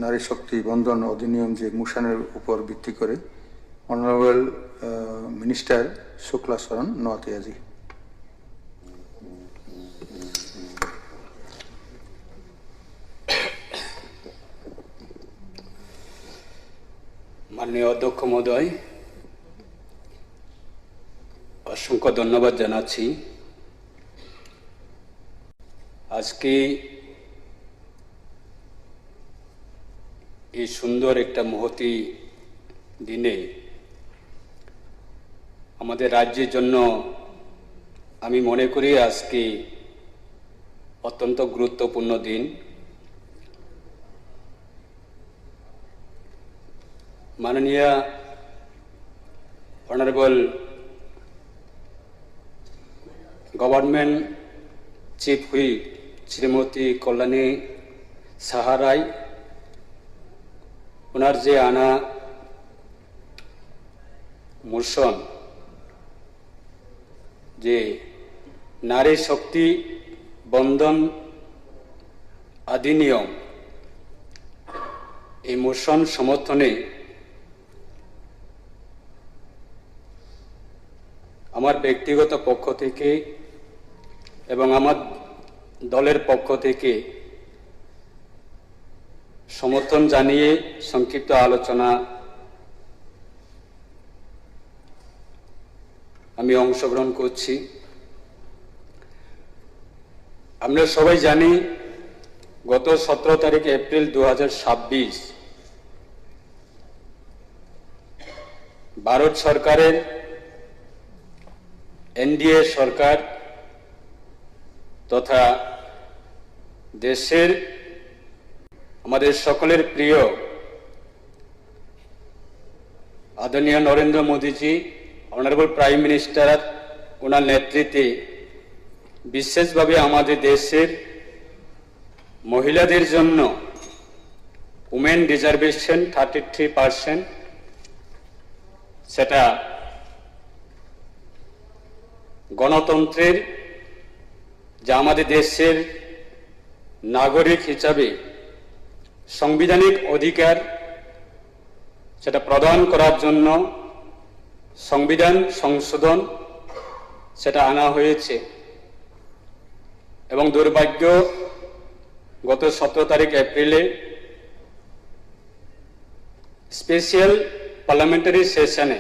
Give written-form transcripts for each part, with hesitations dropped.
নারী শক্তি বন্ধন অধিনিয়ম যে মোশনের উপর ভিত্তি করে অনারেবল মিনিস্টার শুক্লা শরণ নোয়াতিয়াজি। মাননীয় অধ্যক্ষ মহোদয়, অসংখ্য ধন্যবাদ জানাচ্ছি। আজকে এই সুন্দর একটা মহতী দিনে আমাদের রাজ্যের জন্য আমি মনে করি আজকে অত্যন্ত গুরুত্বপূর্ণ দিন। মাননীয় honourable government chief whip Shrimati Kalyani Saha Roy, ওনার যে আনা মোশন, যে নারী শক্তি বন্ধন অধিনিয়ম, এই মোশন সমর্থনে আমার ব্যক্তিগত পক্ষ থেকে এবং আমার দলের পক্ষ থেকে সমর্থন জানিয়ে সংক্ষিপ্ত আলোচনা আমি অংশগ্রহণ করছি। আমরা সবাই জানি গত 17 তারিখ এপ্রিল 2026 ভারত সরকারের এনডিএ সরকার তথা দেশের আমাদের সকলের প্রিয় আদরণীয় নরেন্দ্র মোদীজি, অনারেবল প্রাইম মিনিস্টার, ওনার নেতৃত্বে বিশেষভাবে আমাদের দেশের মহিলাদের জন্য উমেন রিজার্ভেশন 33%, সেটা গণতন্ত্রের, যা আমাদের দেশের নাগরিক হিসাবে সাংবিধানিক অধিকার, সেটা প্রদান করার জন্য সংবিধান সংশোধন সেটা আনা হয়েছে। এবং দুর্ভাগ্য, গত 17 তারিখ এপ্রিলে স্পেশাল পার্লামেন্টারি সেশনে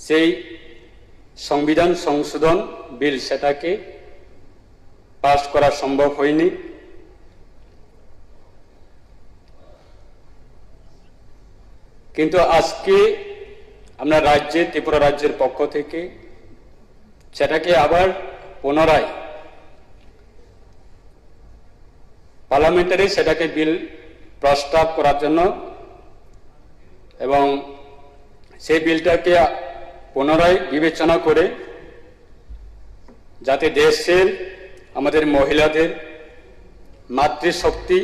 সেই সংবিধান সংশোধন বিল সেটাকে পাস করা সম্ভব হয়নি। কিন্তু আজকে আমরা ত্রিপুরা রাজ্যের পক্ষ থেকে সেটাকে আবার পুনরায় পার্লামেন্টারি সেটাকে বিল প্রস্তাব করার জন্য এবং সেই বিলটাকে পুনরায় বিবেচনা করে যাতে দেশের আমাদের মহিলাদের মাতৃশক্তি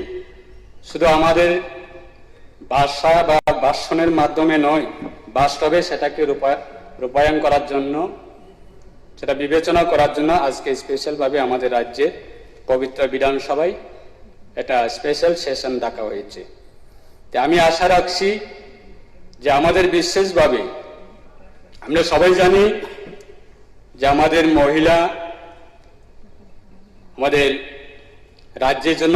শুধু আমাদের ভাষা বা ভাষণের মাধ্যমে নয়, বাস্তবে সেটাকে রূপায়ণ করার জন্য, সেটা বিবেচনা করার জন্য আজকে স্পেশালভাবে আমাদের রাজ্যের পবিত্র বিধানসভায় এটা স্পেশাল সেশন ডাকা হয়েছে। আমি আশা রাখছি যে আমাদের বিশেষভাবে, আমরা সবাই জানি যে আমাদের মহিলা আমাদের রাজ্যের জন্য,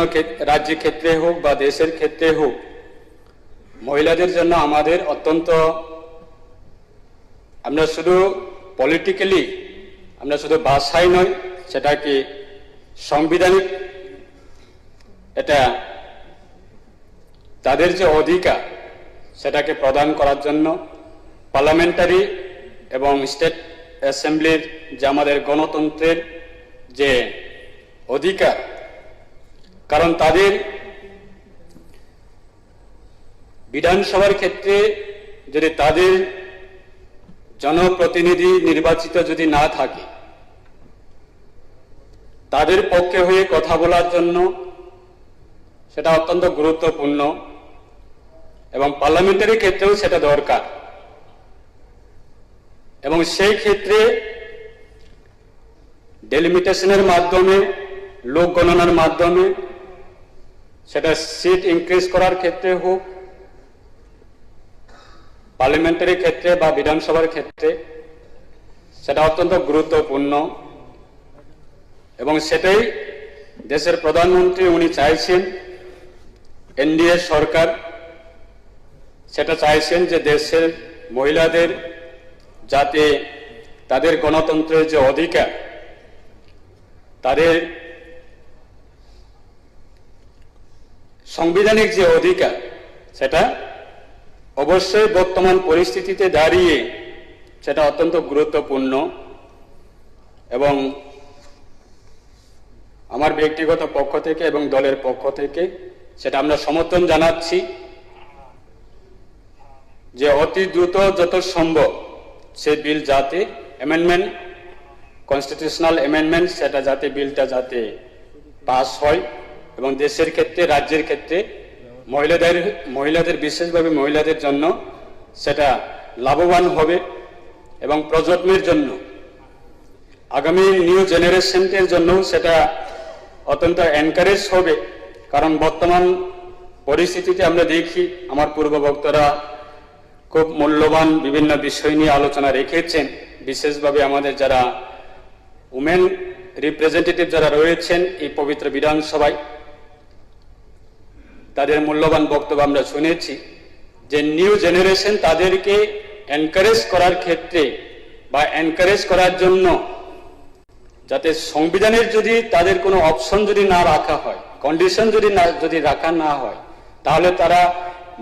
রাজ্যের ক্ষেত্রে হোক বা দেশের ক্ষেত্রে হোক, মহিলাদের জন্য আমাদের অত্যন্ত, আমরা শুধু পলিটিক্যালি, আমরা শুধু ভাষায় নয়, সেটাকে সাংবিধানিক, এটা তাদের যে অধিকার সেটাকে প্রদান করার জন্য পার্লামেন্টারি এবং স্টেট অ্যাসেম্বলির যে আমাদের গণতন্ত্রের যে অধিকার, কারণ তাদের বিধানসভার ক্ষেত্রে যদি তাদের জনপ্রতিনিধি নির্বাচিত যদি না থাকে, তাদের পক্ষে হয়ে কথা বলার জন্য সেটা অত্যন্ত গুরুত্বপূর্ণ এবং পার্লামেন্টারি ক্ষেত্রেও সেটা দরকার। এবং সেই ক্ষেত্রে ডেলিমিটেশনের মাধ্যমে, লোক গণনার মাধ্যমে সেটা সিট ইনক্রিজ করার ক্ষেত্রে হোক, পার্লামেন্টারি ক্ষেত্রে বা বিধানসভার ক্ষেত্রে, সেটা অত্যন্ত গুরুত্বপূর্ণ। এবং সেটাই দেশের প্রধানমন্ত্রী উনি চাইছেন, এনডিএ সরকার সেটা চাইছেন যে দেশের মহিলাদের যাতে তাদের গণতন্ত্রের যে অধিকার, তাদের সাংবিধানিক যে অধিকার, সেটা অবশ্যই বর্তমান পরিস্থিতিতে দাঁড়িয়ে সেটা অত্যন্ত গুরুত্বপূর্ণ। এবং আমার ব্যক্তিগত পক্ষ থেকে এবং দলের পক্ষ থেকে সেটা আমরা সমর্থন জানাচ্ছি যে অতি দ্রুত যত সম্ভব সে বিল যাতে অ্যামেন্ডমেন্ট, কনস্টিটিউশনাল অ্যামেন্ডমেন্ট, সেটা যাতে বিলটা যাতে পাস হয় এবং দেশের ক্ষেত্রে, রাজ্যের ক্ষেত্রে মহিলাদের বিশেষভাবে মহিলাদের জন্য সেটা লাভবান হবে এবং প্রজন্মের জন্য, আগামী নিউ জেনারেশনের জন্য সেটা অত্যন্ত এনকারেজ হবে। কারণ বর্তমান পরিস্থিতিতে আমরা দেখি আমার পূর্ববক্তারা খুব মূল্যবান বিভিন্ন বিষয় নিয়ে আলোচনা রেখেছেন, বিশেষভাবে আমাদের যারা উমেন রিপ্রেজেন্টেটিভ যারা রয়েছেন এই পবিত্র বিধানসভায়, তাদের মূল্যবান বক্তব্য আমরা শুনেছি যে নিউ জেনারেশন তাদেরকে এনকারেজ করার ক্ষেত্রে বা এনকারেজ করার জন্য যাতে সংবিধানের যদি তাদের কোনো অপশন যদি না রাখা হয়, কন্ডিশন যদি রাখা না হয়, তাহলে তারা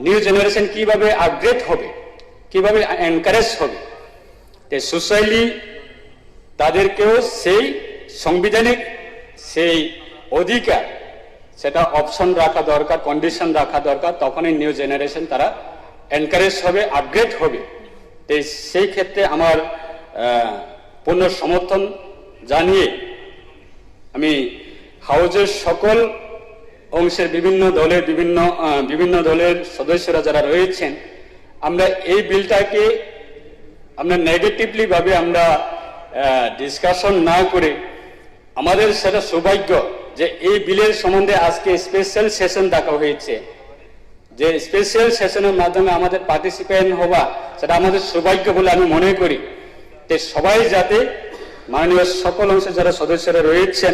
নিউ জেনারেশন কিভাবে আপগ্রেড হবে, কিভাবে এনকারেজ হবে। সোশ্যালি তাদেরকেও সেই সাংবিধানিক সেই অধিকার, সেটা অপশন রাখা দরকার, কন্ডিশন রাখা দরকার, তখনই নিউ জেনারেশন তারা এনকারেজ হবে, আপগ্রেড হবে। সেই ক্ষেত্রে আমার পূর্ণ সমর্থন জানিয়ে আমি হাউজের সকল অংশের বিভিন্ন দলের সদস্যরা যারা রয়েছেন, আমরা এই বিলটাকে আমরা নেগেটিভলি ভাবে আমরা ডিসকাশন না করে, আমাদের সেটা সৌভাগ্য যে এই বিলের সম্বন্ধে আজকে স্পেশাল সেশন ডাকা হয়েছে, যে স্পেশাল সেশনের মাধ্যমে আমাদের পার্টিসিপেন্ট হওয়া সেটা আমাদের সৌভাগ্য বলে আমি মনে করি। সবাই যাতে মাননীয় সকল অংশের যারা সদস্যরা রয়েছেন,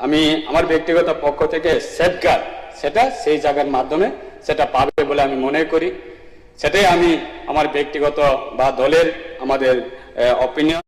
আমি আমার ব্যক্তিগত পক্ষ থেকে সেফগার্ড সেটা সেই জায়গার মাধ্যমে সেটা পাবে বলে আমি মনে করি। সেটাই আমি আমার ব্যক্তিগত বা দলের আমাদের অপিনিয়ন।